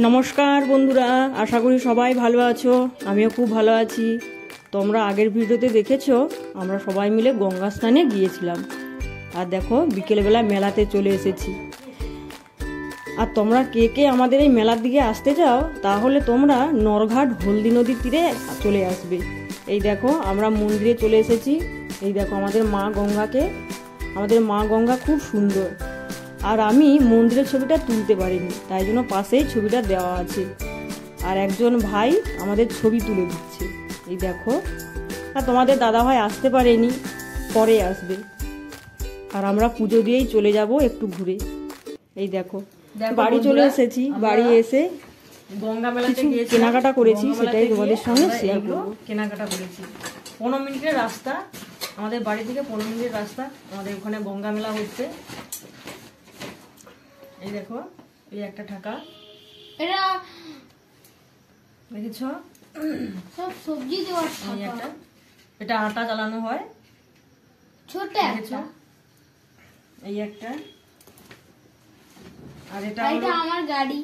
নমস্কার বন্ধুরা, আশা করি সবাই ভালো আছো। আমিও খুব ভালো আছি। তোমরা আগের ভিডিওতে দেখেছো আমরা সবাই মিলে গঙ্গা স্নানে গিয়েছিলাম। আর দেখো বিকেলবেলা মেলাতে চলে এসেছি। আর তোমরা কে কে আমাদের এই মেলার দিকে আসতে চাও তাহলে তোমরা নরঘাট হলদি নদীর তীরে চলে আসবে। এই দেখো আমরা মন্দিরে চলে এসেছি। এই দেখো আমাদের মা গঙ্গা খুব সুন্দর। আর আমি মন্দিরের ছবিটা তুলতে পারিনি, তাই জন্য পাশেই ছবিটা দেওয়া আছে। আর একজন ভাই আমাদের ছবি তুলে দিচ্ছে। এই দেখো। আর তোমাদের দাদা ভাই আসতে পারেনি, পরে আসবে। আর আমরা পুজো দিয়েই চলে যাব একটু ঘুরে। এই দেখো বাড়ি চলে এসেছি। বাড়ি এসে গঙ্গা মেলাতে গিয়েছি, কেনাকাটা করেছি, সেটাই তোমাদের সঙ্গে শেয়ার করব। কেনাকাটা করেছি 15 মিনিটের রাস্তা, আমাদের বাড়ি থেকে 15 মিনিটের রাস্তা। আমাদের ওখানে গঙ্গা মেলা হচ্ছে। এই দেখো, এই একটা ঠাকা, এটা দেখেছো সব সবজি দেওয়ার এই একটা, এটা আটা চালানো হয়, ছোট দেখেছো এই একটা। আর এটা আমার গাড়ি।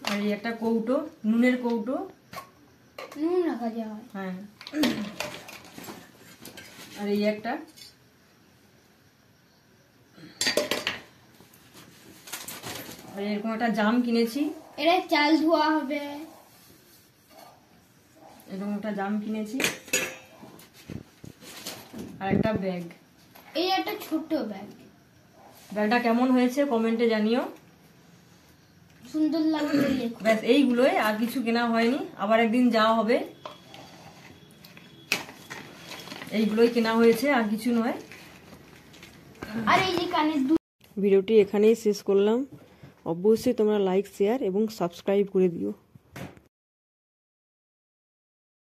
আর এই একটা কৌটো, নুনের কৌটো, নুন রাখা যায়। হ্যাঁ। আর এই একটা, আর এরকম একটা জাম কিনেছি, এটা চাল ধোয়া হবে। এরকম একটা জাম কিনেছি। আর একটা ব্যাগ, এই একটা ছোট ব্যাগ। ব্যাগটা কেমন হয়েছে কমেন্টে জানিও। সুন্দর লাগবে। ব্যাস এইগুলোই, আর কিছু কেনা হয়নি। আবার একদিন যাওয়া হবে। এইগুলোই কেনা হয়েছে, আর কিছু নয়। আর এই যে কানের ভিডিওটি এখানেই শেষ করলাম। অবশ্যই তোমরা লাইক, শেয়ার এবং সাবস্ক্রাইব করে দিও।